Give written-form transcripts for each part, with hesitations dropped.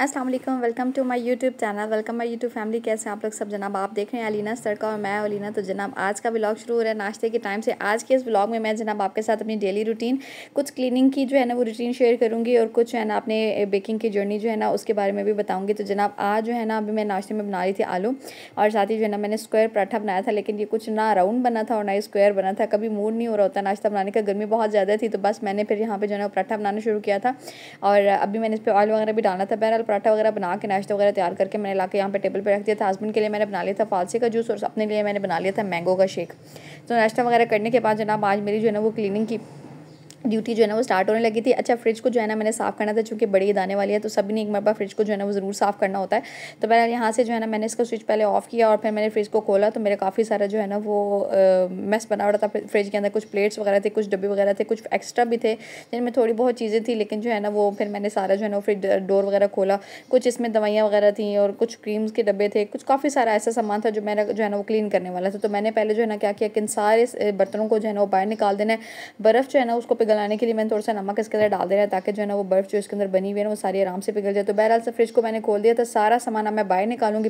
अस्सलाम वालेकुम, welcome to my YouTube channel, welcome my YouTube family. कैसे हैं आप लोग सब जनाब? आप देख रहे हैं अलीना तड़का और मैं अलीना। तो जनाब आज का व्लॉग शुरू हो रहा है नाश्ते के टाइम से। आज के इस व्लॉग में मैं जनाब आपके साथ अपनी डेली रूटीन, कुछ क्लीनिंग की जो है ना वो रूटीन शेयर करूँगी और कुछ है ना अपने बेकिंग की जर्नी जो है ना उसके बारे में भी बताऊँगी। तो जनाब आज जो है ना अभी मैं नाश्ते में बना रही थी आलू और साथ ही जो है ना मैंने स्क्वायर पराठा बनाया था, लेकिन ये कुछ ना राउंड बना था और ना ही स्क्वायर बना था। कभी मूड नहीं हो रहा होता नाश्ता बनाने का, गर्मी बहुत ज़्यादा थी, तो बस मैंने फिर यहाँ पर जो है ना पराठा बनाना शुरू किया था और अभी मैंने इस पर ऑयल वगैरह भी डालना था। बहरहाल पराठा वगैरह बना के नाश्ता वगैरह तैयार करके मैंने लाके यहाँ पे टेबल पे रख दिया था। हस्बैंड के लिए मैंने बना लिया था फालसे का जूस और अपने लिए मैंने बना लिया था मैंगो का शेक। तो नाश्ता वगैरह करने के बाद जनाब आज मेरी जो है ना वो क्लीनिंग की ड्यूटी जो है ना वो स्टार्ट होने लगी थी। अच्छा, फ्रिज को जो है ना मैंने साफ़ करना था, चूँकि बड़ी ईद आने वाली है तो सभी ने एक मरतबा फ्रिज को जो है ना वो ज़रूर साफ़ करना होता है। तो बहरहाल यहाँ से जो है ना मैंने इसका स्विच पहले ऑफ़ किया और फिर मैंने फ्रिज को खोला तो मेरे काफ़ी सारा जो है ना वो मेस बना हुआ था फ्रिज के अंदर। कुछ प्लेट्स वगैरह थे, कुछ डब्बे वगैरह थे, कुछ एक्स्ट्रा भी थे जिनमें थोड़ी बहुत चीज़ें थी, लेकिन जो है ना वो फिर मैंने सारा जो है ना फ्रिज डोर वगैरह खोला। कुछ इसमें दवाइयाँ वगैरह थी और कुछ क्रीम्स के डब्बे थे, कुछ काफ़ी सारा ऐसा सामान था जो मेरा जो है ना वो क्लीन करने वाला था। तो मैंने पहले जो है ना क्या किया कि इन सारे बर्तनों को जो है ना वो बाहर निकाल देना है। बर्फ़ जो है ना उसको पिघलाने के लिए मैंने थोड़ा सा नमक इसके अंदर डाल दे रहा है ताकि जो है ना वो बर्फ़ जो इसके अंदर बनी हुई है ना वो सारी आराम से पिघल जाए। तो बहरहाल से फ्रिज को मैंने खोल दिया था, सारा सामान अब मैं बाहर निकालूंगी।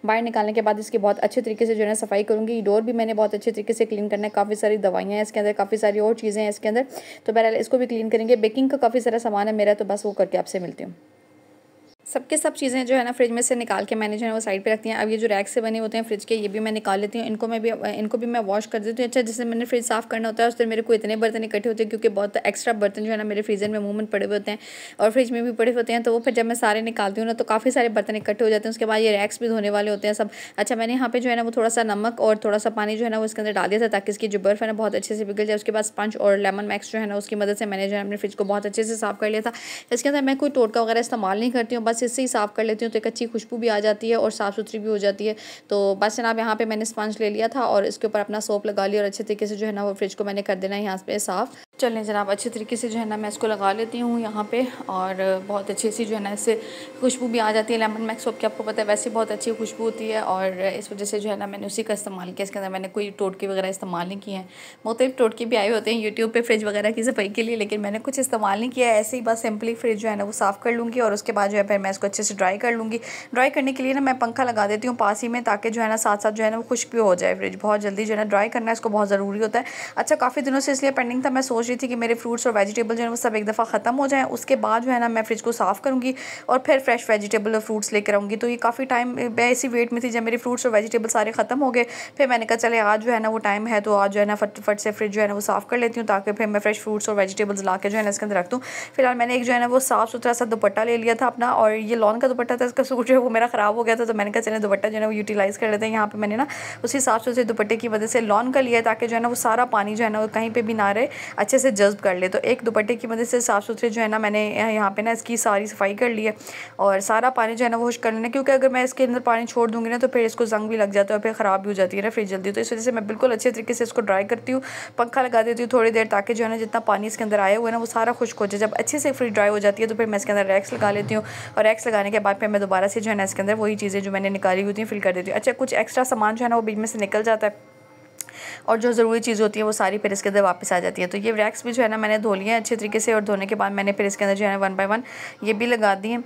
बाहर निकालने के बाद इसकी बहुत अच्छे तरीके से जो है ना सफाई करूँगी। डोर भी मैंने बहुत अच्छे तरीके से क्लीन करना है। काफ़ी सारी दवाइयाँ हैं इसके अंदर, काफ़ी सारी और चीज़ें हैं इसके अंदर, तो बहरहाल इसको भी क्लीन करेंगे। बेकिंग का काफ़ी सारा सामान है मेरा, तो बस वो करके आपसे मिलती हूँ। सबके सब चीज़ें जो है ना फ्रिज में से निकाल के मैंने जो है वो साइड पे रखती हैं। अब ये जो रैक से बने होते हैं फ्रिज के, ये भी मैं निकाल लेती हूँ। इनको भी मैं वॉश कर देती हूँ। अच्छा, जैसे मैंने फ्रिज साफ़ करना होता है उस दिन मेरे को इतने बर्तन इकट्ठे होते हैं क्योंकि बहुत एक्स्ट्रा बर्तन जो है ना मेरे फ्रीज़र में अमूमन पड़े हुए होते हैं और फ्रिज में भी पड़े होते हैं। तो वो फिर जब मैं सारे निकालती हूँ ना तो काफ़ी सारे बर्तन इकट्ठे हो जाते हैं। उसके बाद ये रैक्स भी धोने वाले होते हैं सब। अच्छा, मैंने यहाँ पे जो है ना वो थोड़ा सा नमक और थोड़ा सा पानी जो है ना वो इसके अंदर डाल दिया था ताकि इसकी जो बर्फ़ है ना बहुत अच्छे से पिघल जाए। उसके बाद स्पंज और लेमन मैक्स जो है ना उसकी मदद से मैंने जो है अपने फ्रिज को बहुत अच्छे से साफ़ कर लिया था। इसके अंदर मैं कोई टोटका वगैरह इस्तेमाल नहीं करती हूँ, बस इससे ही साफ़ कर लेती हूँ तो एक अच्छी खुशबू भी आ जाती है और साफ़ सुथरी भी हो जाती है। तो बस जनाब यहाँ पे मैंने स्पंज ले लिया था और इसके ऊपर अपना सोप लगा लिया और अच्छे तरीके से जो है ना वो फ्रिज को मैंने कर देना है यहाँ पे साफ़। चलें जनाब, अच्छे तरीके से जो है ना मैं इसको लगा लेती हूँ यहाँ पे और बहुत अच्छी सी जो है ना इससे खुशबू भी आ जाती है। लेमन मैक्स सोप की आपको पता है वैसे बहुत अच्छी खुशबू होती है और इस वजह से जो है ना मैंने उसी का इस्तेमाल किया। इसके अंदर मैंने कोई टोटके वगैरह इस्तेमाल नहीं किए हैं। मुख्तलिफ टोटके भी आए होते हैं यूट्यूब पर फ्रिज वगैरह की सफाई के लिए, लेकिन मैंने कुछ इस्तेमाल नहीं किया। ऐसे ही बस सिंपली फ्रिज जो है ना वो साफ़ कर लूँगी और उसके बाद जो है फिर मैं इसको अच्छे से ड्राई कर लूँगी। ड्राई करने के लिए ना मैं पंखा लगा देती हूँ पास ही में ताकि जो है ना साथ साथ जो है ना वो खुश्क भी हो जाए। फ्रिज बहुत जल्दी जो है ना ड्राई करना है इसको बहुत ज़रूरी होता है। अच्छा, काफ़ी दिनों से इसलिए पेंडिंग था, मैं सोच रही थी कि मेरे फ्रूट्स और वेजिटेबल जो है वो सब एक दफ़ा ख़त्म हो जाएँ, उसके बाद जो है ना मैं फ्रिज को साफ़ करूँगी और फिर फ्रेश वेजिटेबल और फ्रूट्स लेकर आऊँगी। तो ये काफ़ी टाइम मैं इसी वेट में थी जब मेरे फ्रूट्स और वेजिटेबल सारे ख़त्म हो गए। फिर मैंने कहा चले आज जो है ना वो टाइम है तो आज जो है ना फटाफट से फ्रिज जो है ना वो साफ़ कर लेती हूँ ताकि फिर मैं फ्रेश फ्रूट्स और वेजिटेबल्स ला के जो है ना इसके अंदर रख दूँ। फिलहाल मैंने एक जो है ना वो साफ़ सुथरा सा दुपट्टा ले लिया था अपना, और ये लॉन का दुपट्टा था, इसका सूट जो है वो मेरा ख़राब हो गया था तो मैंने कहा चले दुपट्टा जो है ना वो यूटिलाइज़ कर लेते हैं। यहाँ पे मैंने ना उसी साफ़ सुथरे दुपट्टे की वजह से लॉन का लिया ताकि जो है ना वो सारा पानी जो है ना वो कहीं पे भी ना रहे, अच्छे से जज्ब कर ले। तो एक दुपट्टे की मदद से साफ़ सुथरे जो है ना मैंने यहाँ पे ना इसकी सारी सफाई कर ली है और सारा पानी जो है ना वो खुश्क कर लेना, क्योंकि अगर मैं इसके अंदर पानी छोड़ दूँगी ना तो फिर इसको जंग भी लग जाता है और फिर ख़राब भी हो जाती है ना फ्रिज जल्दी। तो इस वजह से मैं बिल्कुल अच्छे तरीके से इसको ड्राई करती हूँ, पंखा लगा देती हूँ थोड़ी देर ताकि जो है ना जितना पानी इसके अंदर आया हुआ है ना वो सारा खुश्क हो जाए। जब अच्छे से फ्रिज ड्राई हो जाती है तो फिर मैं इसके अंदर रैक्स लगा लेती हूँ और रैक्स लगाने के बाद फिर मैं दोबारा से जो है ना इसके अंदर वही चीज़ें जो मैंने निकाली होती हैं फिल कर देती हूँ। अच्छा, कुछ एक्स्ट्रा सामान जो है ना वो बीच में से निकल जाता है और जो ज़रूरी चीज़ होती है वो सारी फिर इसके अंदर वापस आ जाती है। तो ये रैक्स भी जो है ना मैंने धो लिए हैं अच्छे तरीके से और धोने के बाद मैंने फिर इसके अंदर जो है ना 1 बाय 1 ये भी लगा दिए।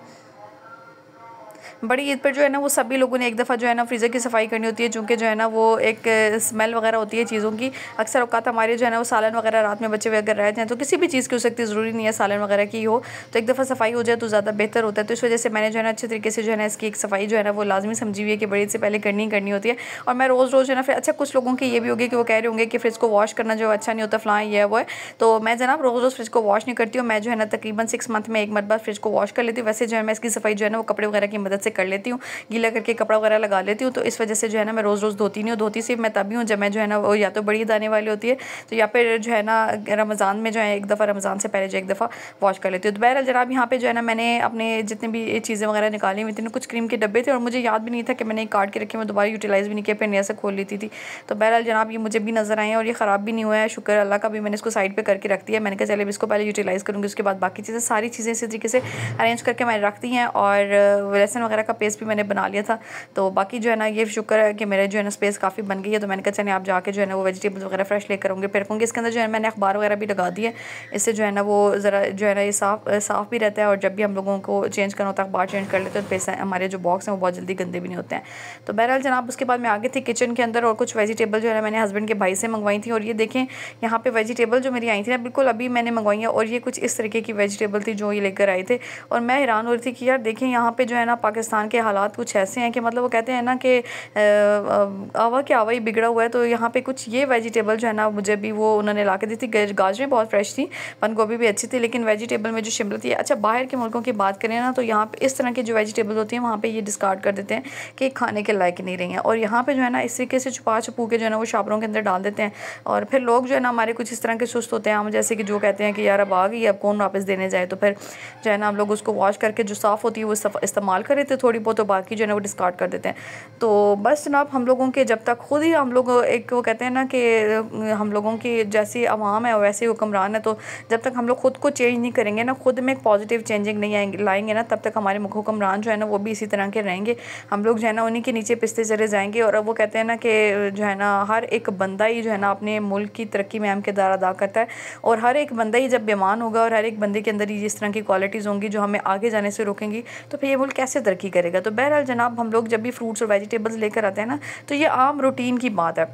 बड़ी ईद पर जो है ना वो सभी लोगों ने एक दफ़ा जो है ना फ्रीज़र की सफाई करनी होती है, चूँकि जो है ना वो एक स्मेल वगैरह होती है चीज़ों की। अक्सर औकात हमारे जो है ना वो सालन वगैरह रात में बच्चे अगर रहते हैं तो किसी भी चीज़ की हो सकती है, ज़रूरी नहीं है सालन वगैरह की हो, तो एक दफ़ा सफाई हो जाए तो ज़्यादा बेहतर होता है। तो इस वजह से मैंने जो है ना अच्छे तरीके से जो है ना इसकी एक सफाई जो है ना वो लाजमी समझी हुई है कि बड़ी ईद से पहले करनी होती है। और मैं रोज़ जो है ना फिर अच्छा, कुछ लोगों की ये भी होगी कि वो कह रहे होंगे कि फ्रिज को वॉश करना जो अच्छा नहीं होता फ़लाँ ये है वो है, तो मैं जनाब रोज़ फ्रिज को वॉश नहीं करती हूँ। मैं जो है ना तकरीबन 6 मंथ में एक मरतबा फ्रिज को वॉश कर लेती हूँ। वैसे जो है मैं इसकी सफाई जो है ना वो कपड़े वगैरह की मदद से कर लेती हूँ, गीला करके कपड़ा वगैरह लगा लेती हूँ। तो इस वजह से जो है ना मैं रोज़ धोती नहीं हूँ। धोती सिर्फ मैं तभी हूँ जब मैं जो है ना वो या तो बड़ी ईद आने वाली होती है तो या फिर जो है ना रमज़ान में जो है एक दफ़ा रमज़ान से पहले जो एक दफ़ा वॉश कर लेती हूँ। तो बहरहाल जनाब यहाँ पे जो है ना मैंने अपने जितने भी चीज़ें वगैरह निकाली हुई थी, कुछ क्रीम के डब्बे थे और मुझे याद भी नहीं था कि मैंने काट के रखे, मैं दोबारा यूटिलाइज़ भी नहीं किया, फिर नया से खोल लेती थी। तो बहरहाल जनाब ये मुझे भी नज़र आए और ये ख़राब भी नहीं हुआ है, शुक्र अल्लाह का। भी मैंने इसको साइड पर करके रख दिया। मैंने कहा चले इसको पहले यूटिलाइज़ करूँगी, उसके बाद बाकी चीज़ें सारी चीज़ें इसी तरीके से अरेंज करके मैंने रख दी हैं और लहसुन वगैरह का पेस्ट भी मैंने बना लिया था। तो बाकी जो है ना ये शुक्र है कि मेरे जो है ना स्पेस काफ़ी बन गई है। तो मैंने कहा चलिए आप जाके जो है ना वो वेजिटेबल्स वगैरह फ्रेश लेकर आऊँगी, फिर रखूँगी। इसके अंदर जो है मैंने अखबार वगैरह भी लगा दी है, इससे जो है ना वो ज़रा जो है ना ये साफ़ भी रहता है, और जब भी हम लोगों को चेंज करना होता है अखबार चेंज कर लेते हैं तो पैसा हमारे जो बॉक्स हैं वो बहुत जल्दी गंदे भी नहीं होते हैं। तो बहरहाल जनाब उसके बाद मैं आगे थी किचन के अंदर, और कुछ वेजिटेबल जो है मैंने हस्बैंड के भाई से मंगवाई थी। और ये देखें यहाँ पे वेजिटेबल जो मेरी आई थी ना बिल्कुल अभी मैंने मंगवाई है, और ये कुछ इस तरीके की वेजिटेबल थी जो ये लेकर आए थे। और मैं हैरान हो रही थी कि यार देखें यहाँ पे जो है ना पाकिस्तान के हालात कुछ ऐसे हैं कि मतलब वो कहते हैं ना कि आवा के आवा ही बिगड़ा हुआ है। तो यहाँ पे कुछ ये वेजिटेबल जो है ना मुझे भी वो उन्होंने ला के दी थी। गाजरें बहुत फ्रेश थी, बंद गोभी भी अच्छी थी, लेकिन वेजिटेबल में जो शिमला थी। अच्छा बाहर के मुल्कों की बात करें ना तो यहाँ पे इस तरह की जो वेजिटेबल होती हैं वहाँ पे ये डिस्कार्ड कर देते हैं कि खाने के लायक नहीं रही हैं, और यहाँ पे जो है ना इस तरीके से छुपा छुपू के जो है ना वो शॉपरों के अंदर डाल देते हैं। और फिर लोग जो है ना हमारे कुछ इस तरह के सुस्त होते हैं हम जैसे कि जो कहते हैं कि यार अब आ गई अब कौन वापस देने जाए, तो फिर जो है ना हम लोग उसको वॉश करके जो साफ़ होती है वो इस्तेमाल कर लेते थोड़ी बहुत, तो बाकी जो है ना वो डिस्कार्ड कर देते हैं। तो बस जनाब हम लोगों के जब तक खुद ही हम लोग एक वो कहते हैं ना कि हम लोगों की जैसी आवाम है वैसे ही हुक्मरान है, तो जब तक हम लोग खुद को चेंज नहीं करेंगे ना, खुद में एक पॉजिटिव चेंजिंग नहीं लाएंगे ना, तब तक हमारे हुक्मरान जो है ना वो भी इसी तरह के रहेंगे। हम लोग जो है ना उन्हीं के नीचे पिसते चले जाएंगे। और अब वो कहते हैं ना कि जो है ना हर एक बंदा ही जो है ना अपने मुल्क की तरक्की में अहम किरदार अदा करता है, और हर एक बंदा ही जब बेईमान होगा और हर एक बंदे के अंदर ही इस तरह की क्वालिटीज़ होंगी जो हमें आगे जाने से रोकेंगी, तो फिर ये मुल्क कैसे तरक्की करेगा। तो बहरहाल जनाब हम लोग जब भी फ्रूट्स और वेजिटेबल्स लेकर आते हैं ना तो ये आम रूटीन की बात है।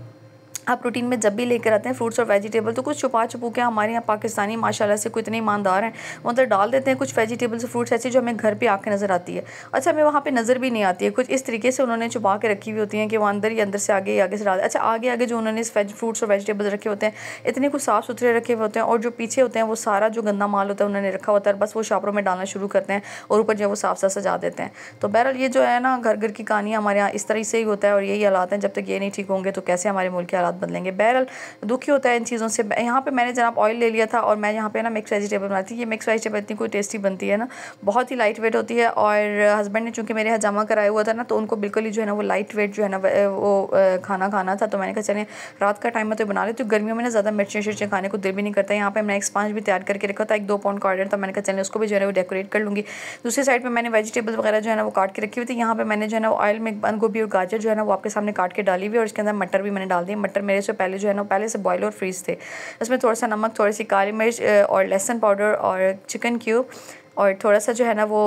आप रूटीन में जब भी लेकर आते हैं फ्रूट्स और वेजिटेबल तो कुछ छुपा छुपू के हमारे यहाँ पाकिस्तानी माशाल्लाह से कोई इतने ईमानदार हैं वो अंदर डाल देते हैं कुछ वेजिटेबल्स फ्रूट्स ऐसी जो हमें घर पे आके नज़र आती है। अच्छा हमें वहाँ पे नज़र भी नहीं आती है, कुछ इस तरीके से उन्होंने छुपा के रखी हुई होती हैं कि वो अंदर ही अंदर से आगे से डाल। अच्छा आगे आगे जो उन्होंने फ्रूट्स और वेजिटेबल्स रखे होते हैं इतने कुछ साफ़ सुथरे रखे हुए होते हैं, और जो पीछे होते हैं वो सारा जो गंदा माल होता है उन्होंने रखा होता है, बस वो शॉपरों में डालना शुरू करते हैं और ऊपर जो है वो साफ साफ सजा देते हैं। तो बहरहाल ये जो है ना घर घर की कहानी हमारे यहाँ इस तरह से ही होता है, और यही हालात हैं। जब तक ये नहीं ठीक होंगे तो कैसे हमारे मुल्क के हालात बदलेंगे। बहरहाल दुखी होता है इन चीज़ों से। यहाँ पे मैंने जनाब ऑयल ले लिया था और मैं यहाँ पे ना मिक्स वेजिटेबल बनाती हूँ। ये मिक्स वेजिटेबल इतनी कोई टेस्टी बनती है ना, बहुत ही लाइट वेट होती है। और हस्बैंड ने चूँकि मेरे हजामा कराया हुआ था ना तो उनको बिल्कुल ही जो है ना वो लाइट वेट जो है ना वो खाना खाना था। तो मैंने कहा चलें रात का टाइम में तो बना लेती हूँ, गर्मियों में ना ज़्यादा मिर्चें शिर्चें खाने को दिल भी नहीं करता। यहाँ पे मैंने एक स्पंज भी तैयार करके रखा था, 1-2 पाउंड का ऑर्डर था, मैंने कहा चलें उसको भी जो है वो डेकोरेट कर लूँगी। दूसरी साइड पर मैंने वेजिटेबल्स वगैरह जो है ना वो काट के रखी हुई थी। यहाँ पर मैंने जो है ना ऑयल में बंद गोभी और गाजर जो है ना वो आपके सामने काट के डाली हुई, और इसके अंदर मटर भी मैंने डाल दी। मटर मेरे से पहले जो है ना पहले से बॉयल और फ्रीज थे। उसमें थोड़ा सा नमक, थोड़ी सी काली मिर्च और लहसुन पाउडर और चिकन क्यूब और थोड़ा सा जो है ना वो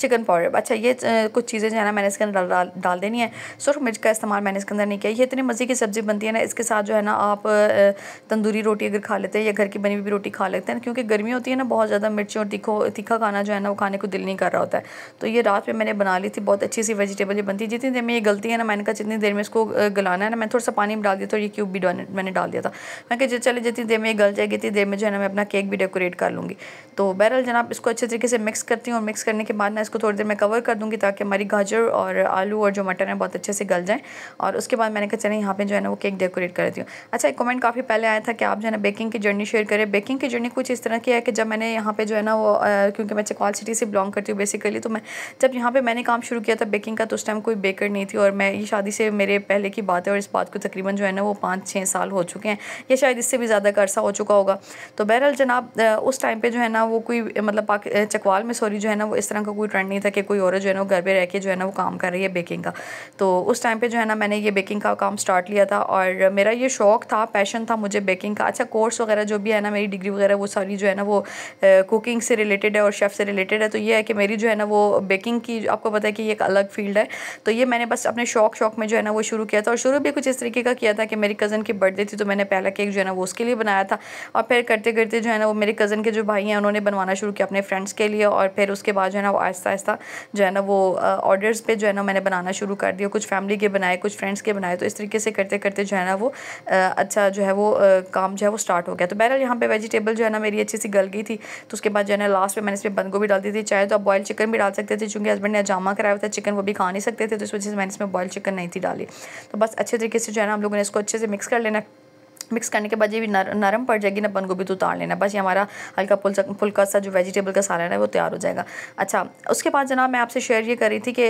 चिकन पाउडर। अच्छा ये कुछ चीज़ें जो है ना मैंने इसके अंदर डाल देनी है। सुरख मिर्च का इस्तेमाल मैंने इसके अंदर नहीं किया। ये इतनी मज़े की सब्ज़ी बनती है ना, इसके साथ जो है ना आप तंदूरी रोटी अगर खा लेते हैं या घर की बनी हुई भी रोटी खा लेते हैं, क्योंकि गर्मी होती है ना बहुत ज़्यादा मिर्ची और तीखा खाना जो है ना वो खाने को दिल नहीं कर रहा होता है। तो ये रात में मैंने बना ली थी, बहुत अच्छी सी वेजिटेबल ये बनती है। जितनी देर में ये गलती है ना, मैंने कहा जितनी देर में इसको गलाना है ना, मैं थोड़ा सा पानी में डाल दिया था और ये क्यूब भी मैंने डाल दिया था। मैं कहा चले जितनी देर में ये गल जाएगी इतनी देर में जो है ना मैं अपना केक भी डेकोरेट कर लूँगी। तो बहरहाल जनाब इसको अच्छे तरीके से मिक्स करती हूँ, और मिक्स करने के बाद ना इसको थोड़ी देर में कवर कर दूंगी ताकि हमारी गाजर और आलू और जो मटर है बहुत अच्छे से गल जाएं। और उसके बाद मैंने कहा चलें यहाँ पे जो है ना वो केक डेकोरेट कर देती हूँ। अच्छा एक कमेंट काफ़ी पहले आया था कि आप जो है ना बेकिंग की जर्नी शेयर करें। बेकिंग की जर्नी कुछ इस तरह की है कि जब मैंने यहाँ पे जो है ना वो क्योंकि मैं चकवाल सिटी से बिलोंग करती हूँ बेसिकली, तो मैं जब यहाँ पे मैंने काम शुरू किया था बेकिंग का तो उस टाइम कोई बेकर नहीं थी, और मैं ये शादी से मेरे पहले की बात है और इस बात को तकरीबन जो है ना वो 5-6 साल हो चुके हैं, या शायद इससे भी ज़्यादा का अरसा हो चुका होगा। तो बहरहाल जनाब उस टाइम पर जो है ना वो कोई मतलब चकवाल में जो है ना वो इस तरह का कोई ट्रेंड नहीं था कि कोई औरत जो है ना घर पे रह के जो है ना वो काम कर रही है बेकिंग का। तो उस टाइम पे जो है ना मैंने ये बेकिंग का काम स्टार्ट लिया था, और मेरा ये शौक़ था, पैशन था मुझे बेकिंग का। अच्छा कोर्स वगैरह जो भी है ना, मेरी डिग्री वगैरह वो सारी जो है ना वो कुकिंग से रिलेटेड है और शेफ़ से रिलेटेड है। तो ये है कि मेरी जो है ना वो बेकिंग की आपको पता है कि ये एक अलग फील्ड है। तो ये मैंने बस अपने शौक़ में जो है ना वो शुरू किया था, और शुरू भी कुछ इस तरीके का किया था कि मेरी कज़न की बर्थडे थी तो मैंने पहला केक जो है ना वो उसके लिए बनाया था, और फिर करते करते जो है ना वो मेरे कज़न के जो भाई हैं उन्होंने बनवाना शुरू किया अपने फ्रेंड्स के लिए, और फिर उसके बाद जो है ना वो आहिस्ता आहिस्ता जो है ना वो ऑर्डर्स पे जो है ना मैंने बनाना शुरू कर दिया। कुछ फैमिली के बनाए, कुछ फ्रेंड्स के बनाए, तो इस तरीके से करते करते जो है ना वो अच्छा जो है वो काम जो है वो स्टार्ट हो गया। तो बहरहाल यहाँ पे वेजिटेबल जो है ना मेरी अच्छी सी गल गई थी। तो उसके बाद जो है ना लास्ट में मैंने इसमें बंद गोभी डाल दी थी। चाहे तो आप बॉयल चिकन भी डाल सकते थे, चूँकि हस्बैंड ने जामा कराया हुआ था चिकन, वो भी खा नहीं सकते थे, तो इस वजह से मैंने इसमें बॉयल चिकन नहीं थी डाली। तो बस अच्छे तरीके से जो है ना हम लोगों ने इसको अच्छे से मिक्स कर लेना। मिक्स करने के बाद ये भी नरम पड़ जाएगी ना, बंद गोभी तो उतार लेना। बस ये हमारा हल्का फुल्का सा जो वेजिटेबल का सालन है वो तैयार हो जाएगा। अच्छा, उसके बाद जनाब मैं आपसे शेयर ये कर रही थी कि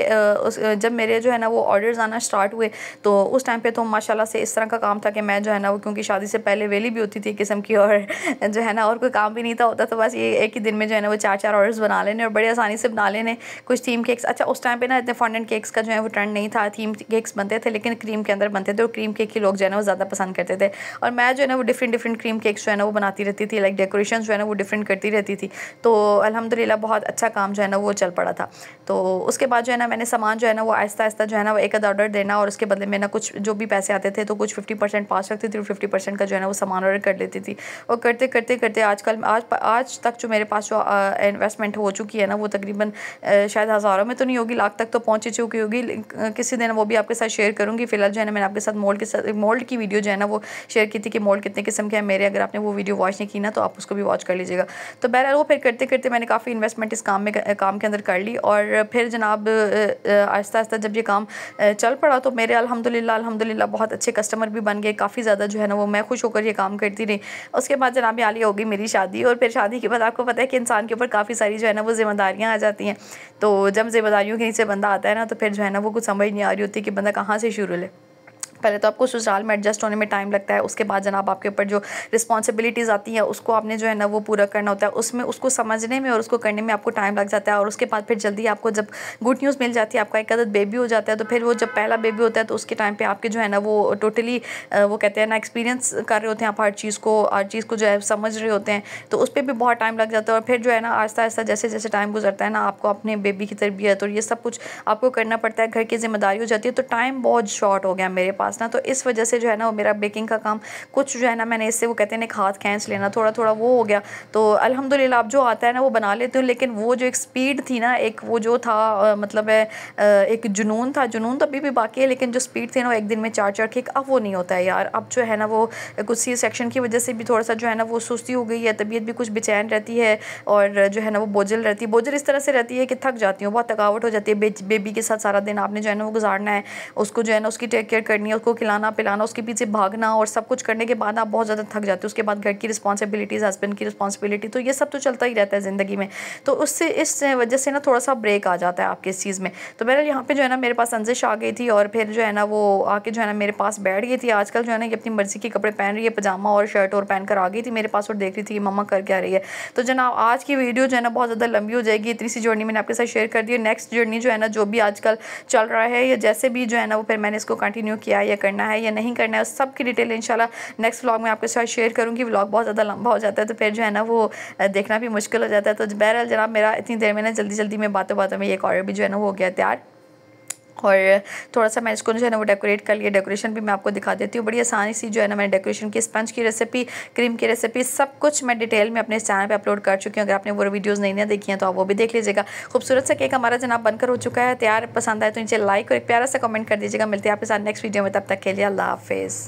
जब मेरे जो है ना वो ऑर्डर्स आना स्टार्ट हुए तो उस टाइम पे तो माशाल्लाह से इस तरह का काम था कि मैं जो है ना वो, क्योंकि शादी से पहले वेली भी होती थी एक किस्म की, और जो है ना और कोई काम भी नहीं था होता, तो बस ये एक ही दिन में जो है ना वो 4 ऑर्डर्स बना लेने और बड़ी आसानी से बना लेने। कुछ थीम केक्स, अच्छा उस टाइम पे ना इतने फॉन्डेंट केक्स का जो है वो ट्रेंड नहीं था, थीम केक्स बनते थे लेकिन क्रीम के अंदर बनते थे और क्रीम केक ही लोग जो है ना वो ज़्यादा पसंद करते थे। और मैं जो है ना वो डिफरेंट क्रीम केक्स जो है ना वो बनाती रहती थी, लाइक डेकोरेशन जो है ना वो डिफरेंट करती रहती थी। तो अल्हम्दुलिल्लाह बहुत अच्छा काम जो है ना वो चल पड़ा था। तो उसके बाद जो है ना मैंने सामान जो है ना वो आहिस्ता जो है ना वो एक आधा ऑर्डर देना और उसके बदले में ना कुछ जो भी पैसे आते थे तो कुछ 50% पास रखती थी और 50% का जो है ना वो सामान ऑर्डर कर लेती थी। और करते करते आज तक जो मेरे पास जो इन्वेस्टमेंट हो चुकी है ना वो तकरीबन शायद हज़ारों में तो नहीं होगी, लाख तक तो पहुँच चुकी होगी। किसी दिन वो भी आपके साथ शेयर करूँगी। फिलहाल जो है ना मैंने आपके साथ मोल्ड की वीडियो जो है ना वो शेयर की थी कि मोल्ड कितने किस्म के हैं मेरे। अगर आपने वो वीडियो वॉच नहीं की ना तो आप उसको भी वॉच कर लीजिएगा। तो बहरहाल वो फिर करते करते मैंने काफ़ी इन्वेस्टमेंट इस काम के अंदर कर ली। और फिर जनाब आहिस्ता जब ये काम चल पड़ा तो मेरे अल्हम्दुलिल्लाह बहुत अच्छे कस्टमर भी बन गए, काफ़ी ज़्यादा जो है ना वो मैं खुश होकर ये काम करती रही। उसके बाद जनाब आली हो गई मेरी शादी, और फिर शादी के बाद आपको पता है कि इंसान के ऊपर काफ़ी सारी जो है ना वो जिम्मेदारियाँ आ जाती हैं। तो जब जिम्मेदारियों के नीचे बंदा आता है ना तो फिर जो है ना वो कुछ समझ नहीं आ रही होती कि बंदा कहाँ से शुरू ले। पहले तो आपको ससुराल में एडजस्ट होने में टाइम लगता है, उसके बाद जनाब आपके ऊपर जो रिस्पॉन्सिबिलिटीज़ आती हैं उसको आपने जो है ना वो पूरा करना होता है, उसमें उसको समझने में और उसको करने में आपको टाइम लग जाता है। और उसके बाद फिर जल्दी आपको जब गुड न्यूज़ मिल जाती है, आपका एक अदद बेबी हो जाता है, तो फिर वो जब पहला बेबी होता है तो उसके टाइम पर आपके जो है ना वो टोटली वो कहते हैं ना एक्सपीरियंस कर रहे होते हैं आप हर चीज़ को जो है समझ रहे होते हैं, तो उस पर भी बहुत टाइम लग जाता है। और फिर जो है ना आहिस्ता जैसे जैसे टाइम गुजरता है ना आपको अपने बेबी की तरबियत और ये सब कुछ आपको करना पड़ता है, घर की जिम्मेदारी हो जाती है, तो टाइम बहुत शॉर्ट हो गया मेरे पास ना। तो इस वजह से जो है ना वो मेरा बेकिंग का काम कुछ जो है ना मैंने इससे वो कहते हैं एक हाथ खींच लेना थोड़ा वो हो गया। तो अल्हम्दुलिल्लाह अब जो आता है ना वो बना लेती हूँ, लेकिन वो जो एक स्पीड थी ना, एक वो जो था मतलब एक जुनून तो अभी भी बाकी है, लेकिन जो स्पीड थी ना वो एक दिन में 4 केक, अब वो नहीं होता है यार। अब जो है ना वो कुछ सी सेक्शन की वजह से भी थोड़ा सा जो है ना वो सुस्ती हो गई है, तबीयत भी कुछ बेचैन रहती है और जो है ना वो बोझल रहती है। बोझल इस तरह से रहती है कि थक जाती हूँ, बहुत थकावट हो जाती है। बेबी के साथ सारा दिन आपने जो है ना वो गुजारना है, उसको जो है ना उसकी टेक केयर करनी है, उसको खिलाना पिलाना, उसके पीछे भागना और सब कुछ करने के बाद आप बहुत ज़्यादा थक जाते हो। उसके बाद घर की रिस्पॉन्सिबिलिटीज़, हस्बैंड की रिस्पॉन्सिबिलिटी, तो ये सब तो चलता ही रहता है ज़िंदगी में। तो उससे इस वजह से ना थोड़ा सा ब्रेक आ जाता है आपके इस चीज़ में। तो बहरहाल यहाँ पे जो है ना मेरे पास अंजिश आ गई थी और फिर जो है ना वो आके जो है ना मेरे पास बैठ गई थी। आजकल जो है ना ये अपनी मर्ज़ी के कपड़े पहन रही है, पजामा और शर्ट और पहन कर आ गई थी मेरे पास और देख रही थी कि मम्मा कर क्या रही है। तो जनाब आज की वीडियो जो है ना बहुत ज़्यादा लंबी हो जाएगी। इतनी सी जर्नी मैंने आपके साथ शेयर कर दी है। नेक्स्ट जर्नी जो है ना जो भी आजकल चल रहा है या जैसे भी जो है ना वो फिर मैंने इसको कंटिन्यू किया या करना है या नहीं करना है, उस सब की डिटेल इंशाल्लाह नेक्स्ट व्लॉग में आपके साथ शेयर करूँगी। व्लॉग बहुत ज़्यादा लंबा हो जाता है तो फिर जो है ना वो देखना भी मुश्किल हो जाता है। तो बहरहाल जनाब मेरा इतनी देर में ना जल्दी में बातों में एक ऑर्डर भी जो है ना वो हो गया तैयार, और थोड़ा सा मैं इसको जो है ना वो डेकोरेट कर लिया। डेकोरेशन भी मैं आपको दिखा देती हूँ, बड़ी आसानी सी जो है ना मैंने डेकोरेशन की, स्पंज की रेसिपी, क्रीम की रेसिपी, सब कुछ मैं डिटेल में अपने इस चैनल पे अपलोड कर चुकी हूँ। अगर आपने वो वीडियोस नहीं देखी हैं तो आप वो भी देख लीजिएगा। खूबसूरत सा केक हमारा जनाब बनकर हो चुका है तैयार। पसंद आए तो नीचे लाइक और एक प्यारा सा कमेंट कर दीजिएगा। मिलते हैं आपके साथ नेक्स्ट वीडियो में, तब तक के लिए अल्लाह हाफिज़।